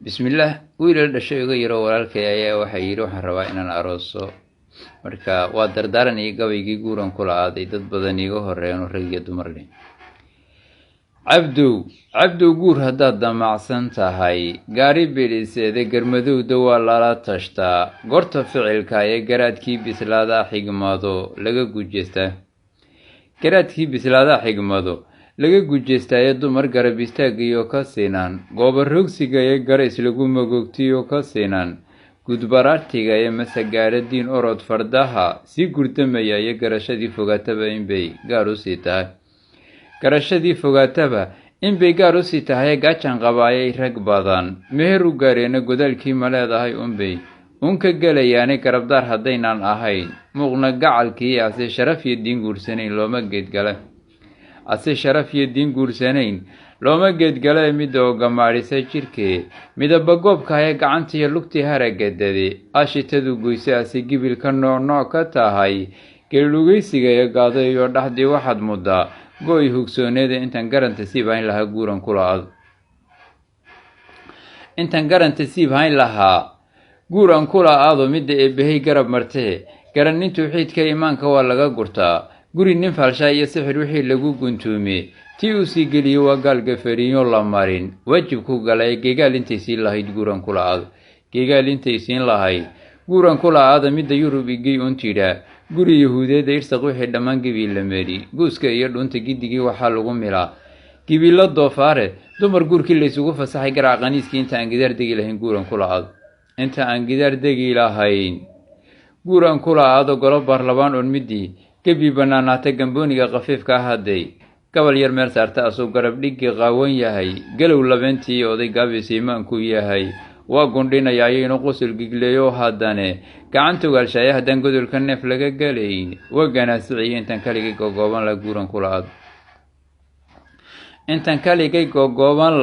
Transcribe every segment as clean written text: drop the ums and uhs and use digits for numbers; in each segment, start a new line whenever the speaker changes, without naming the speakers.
bismillaah wiilal dhashay iga yaro walaalkay ayaa waxay yidhi waxaan rabaa inaan arooso marka waa dardaaran iyo gabaygii guuran kula aaday dad badan iiga horeeyaan rag iyo dumarni cabdow guur haddaad damacsan tahay gaari biliseede garmadowda waa lala tashtaa goorta ficilka ee garaadkii bislaadaa xigmado laga gujeystaaye dumar garab istaagiyo ka siinaan goobarogsiga ee garays lagu magoogtiyo ka siinaan gudbaraadhiga ee masagaadhadiin orod fardaha sii gurdamaya iyo garashadii fogaataba inbay gaar usii tahay gaajaan qabaayay rag badan meher u gaareena godaalkii ma leedahay unbay ka gelayaanay garabdaar haddaynaan ahayn muuqna gacalkii ase sharaf iyo diin guursanayn looma geedgala midda oo gamaadhisay jirhkee midaba goobka ee gacantiiyo lugtii haragadade ashitadu goyse ase gibilka noocnooc ka tahay geelugaysiga ee gaado iyo dhaxdii waxaad muddaa go-i hogsooneeda intaan garanta siib hayn lahaa guuran kula aado midda eebbahay garab martee garannin tawxiidka iimaanka waa laga gurtaa guri nin faalshaa iyo sixir wixii lagu guntuume tii uu sii geliye waa gaalgafariinyo la marin waajib ku gala ee geegaal intay siin lahayd guuran kula aada midda yurub igey un tidhaa guri yahuudeeda irsaq wixii dhammaan gebii la meri guuska iyo dhunta giddigii waxaa lagu milaa gibiilo doofaare dumar guurkii laysugu fasaxay garaac qaniiskii inta aan gidaar degi lahayn guuran kula aado golo baarlabaan on midii gebii bannaanaata gambooniga khafiifka ah hadday gabal yar meel saarta asuu garab dhiggii qaawan yahay galow labeentii oday gaabis iimaanku yahay waa gundhinayaayo inuu qusul gigleeyo haddane gacanta ogaalshaaye haddaan godolka neef laga galayn waa ganaasiciyo intaan kaligay gogooban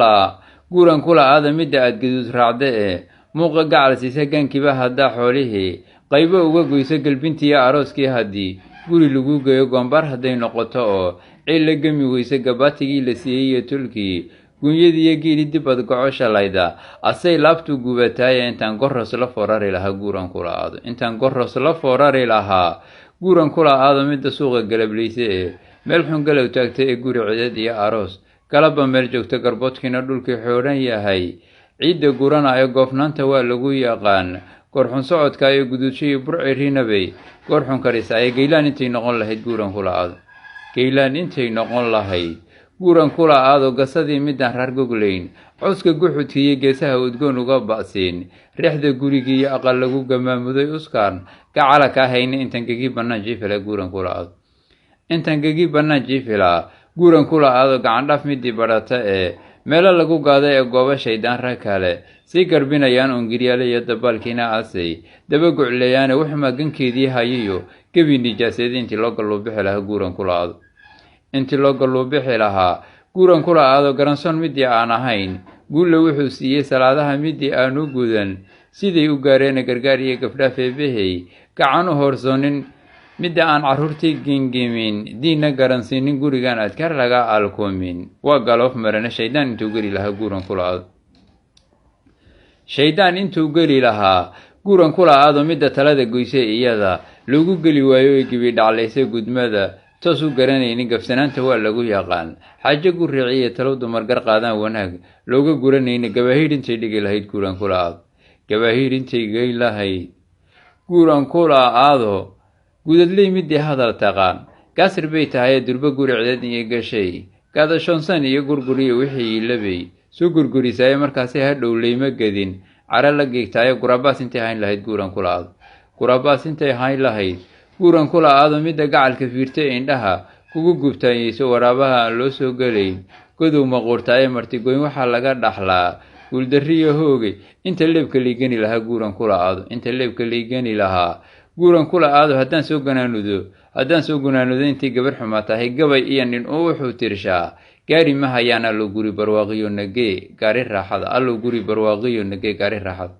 laa guuran kula aada midda aad gaduud raacda ee muuqa gacal siisa gaankiiba haddaa xoolihii qaybo uga goyso galbintiiyo arooskii haddii guri lagu geeyo goombaar hadday noqoto oo ciil la gemi weyse gabaatigii la siiyey iyo tulkii gunyadiiyo geeli dibad goco shalayda asay laabtu gubataaye intaan goros la foorari lahaa guuran kula aado midda suuqa galablayse ee meel xun galow taagta ee guri cideed iyo aroos galaba meel joogto garboodkiina dhulkii xoodhan yahay ciidda gurana ee goofnaanta waa lagu yaqaan goorxun socodka iyo guduudsho iyo burci rinabay goorxun karisaaye geylaan intay noqon lahayd guuran kula aado gasadii midaan raar goglayn cawska guxudkiiyo geesaha udgoon uga ba'siin rexda gurigii iyo aqal lagu gamaamuday uskaan gacala ka hayna intaan gegi bannaan jiifilaa guuran kula aado gacandhaaf midii badhata ee meelo lagu gaado ee goobo shaydaan rag kale sii garbinayaan ungiryaale iyo dabaalkiina asay daba gocleeyaane wuxumaa gankeedii hayiyo gebi nijaaseeda intii loo galluubixi lahaa guuran kula aado garansoon midii aan ahayn guulla wuxuu siiyey salaadaha midii aan u gudan siday u gaareena gargaar iyo gabdhaaf eebbahey gacan u hoorsoonin midda aan carruurtii gengemin diinna garansiinin gurigan adkaar laga alkumin waa galoof marane shaydaan intuu geli lahaa guuran kula aado midda talada goyse iyada lagu geli waayo ee gibi dhaclaysa gudmada toos u garanaynin gabsanaanta waa lagu yaqaan xaajo guriciiyo talow dumar gar qaadaan wanaag looga guranayna gabaahiir intay gey lahayd guuran kula aado gudadley midii hadal taqaan gaasir bay tahayee durbo guri cideed iyo gashay gaadashoonsan iyo gurguriyo wixii iilabay soo gurgurisaaye markaasi hadhow leyma gedin cara la geegtaayo gurabaas intay hayn lahayd guuran kula aado midda gacalka fiirta ee indhaha kugu gubtaayeyso waraabaha aan loo soo gelayn godow maquurtaaye martigoyn waxaa laga dhaxlaa guuldarriyo hooge inta leebka laygeni lahaa guuran kula aado haddaan soo gunaanudo intay gabar xumaa tahay gabay iyo nin oo wuxuu tirshaa gaari ma hayaan allow guri barwaaqiyo nagee gaari raaxada